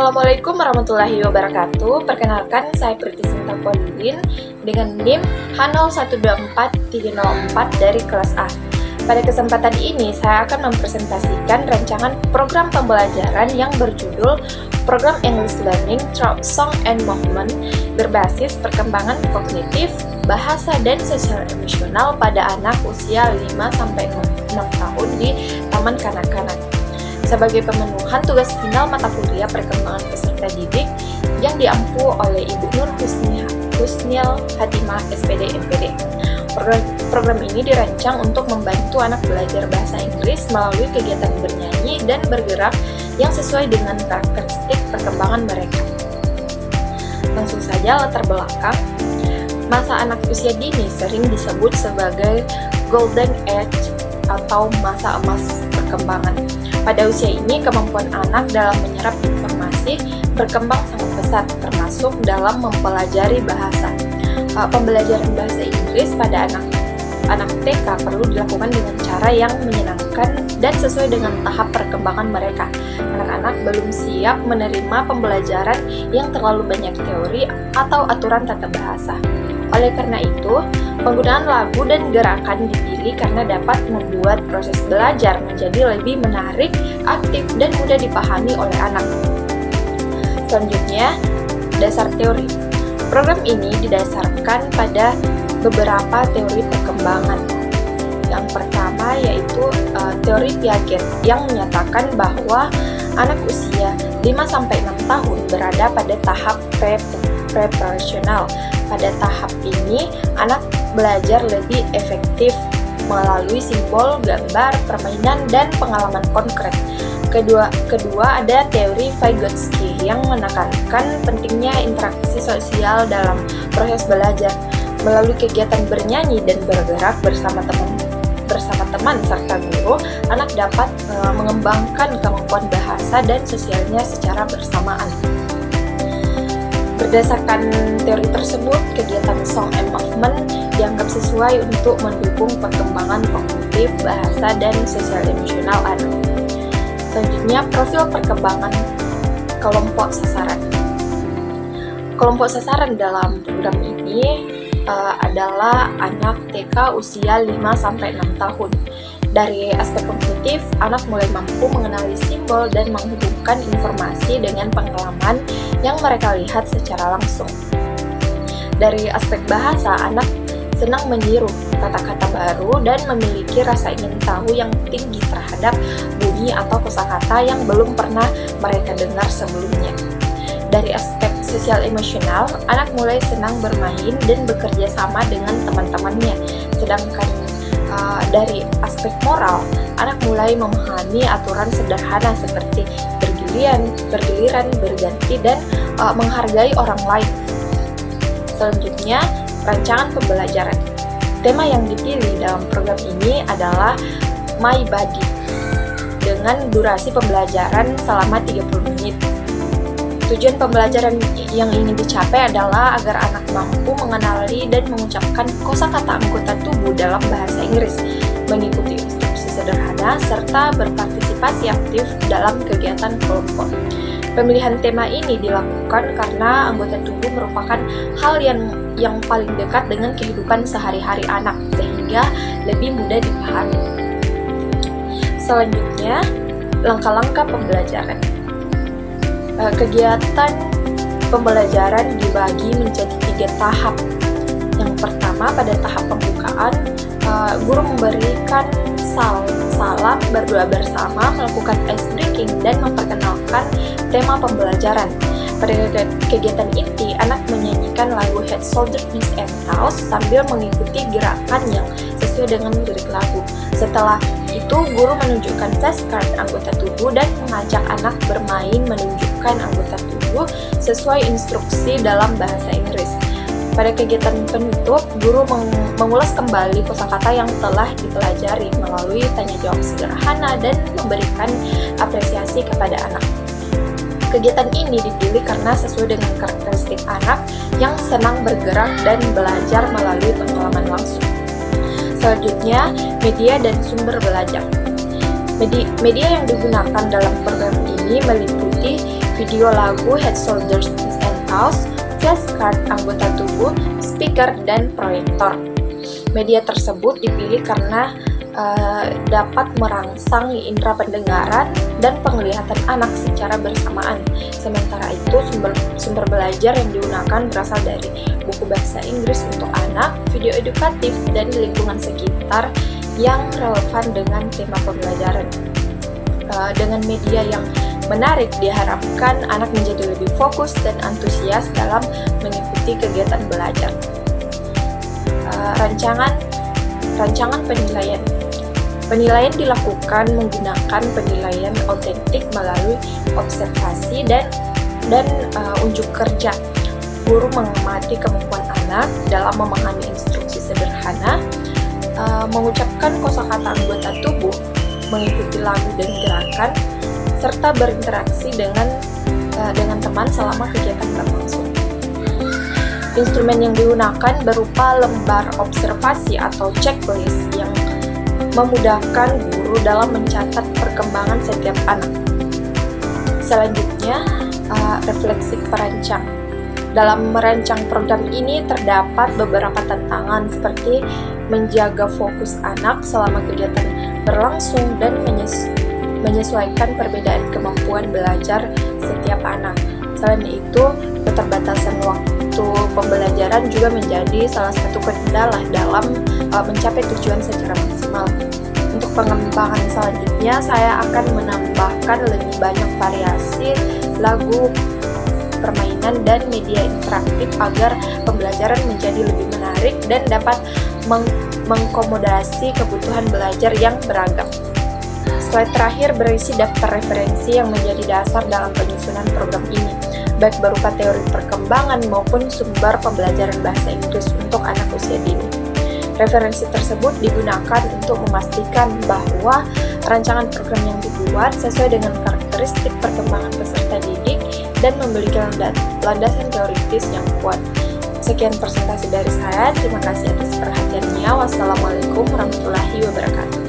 Assalamualaikum warahmatullahi wabarakatuh. Perkenalkan, saya Priti Sinta Polin dengan NIM H012434 dari kelas A. Pada kesempatan ini, saya akan mempresentasikan rancangan program pembelajaran yang berjudul Program English Learning Through Song and Movement berbasis perkembangan kognitif, bahasa, dan sosial emosional pada anak usia 5-6 tahun di Taman Kanak-kanak. Sebagai pemenuhan tugas final mata kuliah perkembangan peserta didik yang diampu oleh Ibu Nur Husnil Hatimah SPD MPD. Program ini dirancang untuk membantu anak belajar bahasa Inggris melalui kegiatan bernyanyi dan bergerak yang sesuai dengan karakteristik perkembangan mereka. Langsung saja latar belakang. Masa anak usia dini sering disebut sebagai golden age atau masa emas perkembangan. Pada usia ini, kemampuan anak dalam menyerap informasi berkembang sangat pesat, termasuk dalam mempelajari bahasa. Pembelajaran bahasa Inggris pada anak TK perlu dilakukan dengan cara yang menyenangkan dan sesuai dengan tahap perkembangan mereka. Anak-anak belum siap menerima pembelajaran yang terlalu banyak teori atau aturan tata bahasa. Oleh karena itu, penggunaan lagu dan gerakan dipilih karena dapat membuat proses belajar menjadi lebih menarik, aktif, dan mudah dipahami oleh anak. Selanjutnya, dasar teori. Program ini didasarkan pada beberapa teori perkembangan. Yang pertama yaitu teori Piaget yang menyatakan bahwa anak usia 5-6 tahun berada pada tahap preparasional. Pada tahap ini, anak belajar lebih efektif melalui simbol, gambar, permainan, dan pengalaman konkret. Kedua ada teori Vygotsky yang menekankan pentingnya interaksi sosial dalam proses belajar. Melalui kegiatan bernyanyi dan bergerak bersama teman serta guru, anak dapat mengembangkan kemampuan bahasa dan sosialnya secara bersamaan. Berdasarkan teori tersebut, kegiatan song and movement dianggap sesuai untuk mendukung perkembangan kognitif, bahasa, dan sosial emosional anak. Selanjutnya, profil perkembangan kelompok sasaran. Kelompok sasaran dalam program ini adalah anak TK usia 5-6 tahun. Dari aspek kognitif, anak mulai mampu mengenali simbol dan menghubungkan informasi dengan pengalaman yang mereka lihat secara langsung. Dari aspek bahasa, anak senang meniru kata-kata baru dan memiliki rasa ingin tahu yang tinggi terhadap bunyi atau kosakata yang belum pernah mereka dengar sebelumnya. Dari aspek sosial emosional, anak mulai senang bermain dan bekerja sama dengan teman-temannya. Sedangkan dari aspek moral, anak mulai memahami aturan sederhana seperti bergiliran, berganti, dan menghargai orang lain. Selanjutnya, rancangan pembelajaran. Tema yang dipilih dalam program ini adalah My Body dengan durasi pembelajaran selama 30 menit. Tujuan pembelajaran yang ingin dicapai adalah agar anak mampu mengenali dan mengucapkan kosakata anggota tubuh dalam bahasa Inggris, mengikuti instruksi sederhana, serta berpartisipasi aktif dalam kegiatan kelompok. Pemilihan tema ini dilakukan karena anggota tubuh merupakan hal yang paling dekat dengan kehidupan sehari-hari anak, sehingga lebih mudah dipahami. Selanjutnya, langkah-langkah pembelajaran. Kegiatan pembelajaran dibagi menjadi 3 tahap. Yang pertama, pada tahap pembukaan, guru memberikan salam, berdoa bersama, melakukan ice breaking, dan memperkenalkan tema pembelajaran. Pada kegiatan inti, anak menyanyikan lagu Head, Shoulders, Knees, and Toes sambil mengikuti gerakan yang sesuai dengan lirik lagu. Setelah itu, guru menunjukkan flashcard anggota tubuh dan mengajak anak bermain menunjukkan anggota tubuh sesuai instruksi dalam bahasa Inggris. Pada kegiatan penutup, guru mengulas kembali kosakata yang telah dipelajari melalui tanya jawab sederhana dan memberikan apresiasi kepada anak. Kegiatan ini dipilih karena sesuai dengan karakteristik anak yang senang bergerak dan belajar melalui pengalaman langsung. Selanjutnya, media dan sumber belajar. Media yang digunakan dalam program ini meliputi video lagu, head, shoulders, knees and toes, flashcard, anggota tubuh, speaker, dan proyektor. Media tersebut dipilih karena dapat merangsang indera pendengaran dan penglihatan anak secara bersamaan. Sementara itu, sumber belajar yang digunakan berasal dari buku bahasa Inggris untuk anak, video edukatif, dan lingkungan sekitar yang relevan dengan tema pembelajaran. Dengan media yang menarik, diharapkan anak menjadi lebih fokus dan antusias dalam mengikuti kegiatan belajar. Rancangan penilaian. Penilaian dilakukan menggunakan penilaian otentik melalui observasi dan unjuk kerja. Guru mengamati kemampuan anak dalam memahami instruksi sederhana, mengucapkan kosakata anggota tubuh, mengikuti lagu dan gerakan, serta berinteraksi dengan teman selama kegiatan berlangsung. Instrumen yang digunakan berupa lembar observasi atau checklist yang memudahkan guru dalam mencatat perkembangan setiap anak. Selanjutnya, refleksi perancang. Dalam merancang program ini terdapat beberapa tantangan seperti menjaga fokus anak selama kegiatan berlangsung dan menyesuaikan perbedaan kemampuan belajar setiap anak. Selain itu, keterbatasan waktu pembelajaran juga menjadi salah satu kendala dalam mencapai tujuan secara maksimal. Untuk pengembangan selanjutnya, saya akan menambahkan lebih banyak variasi lagu, permainan, dan media interaktif agar pembelajaran menjadi lebih menarik dan dapat mengkomodasi kebutuhan belajar yang beragam. Slide terakhir berisi daftar referensi yang menjadi dasar dalam penyusunan program ini, baik berupa teori perkembangan maupun sumber pembelajaran bahasa Inggris untuk anak usia dini. Referensi tersebut digunakan untuk memastikan bahwa rancangan program yang dibuat sesuai dengan karakteristik perkembangan peserta didik dan memiliki landasan teoritis yang kuat. Sekian presentasi dari saya. Terima kasih atas perhatiannya. Wassalamualaikum warahmatullahi wabarakatuh.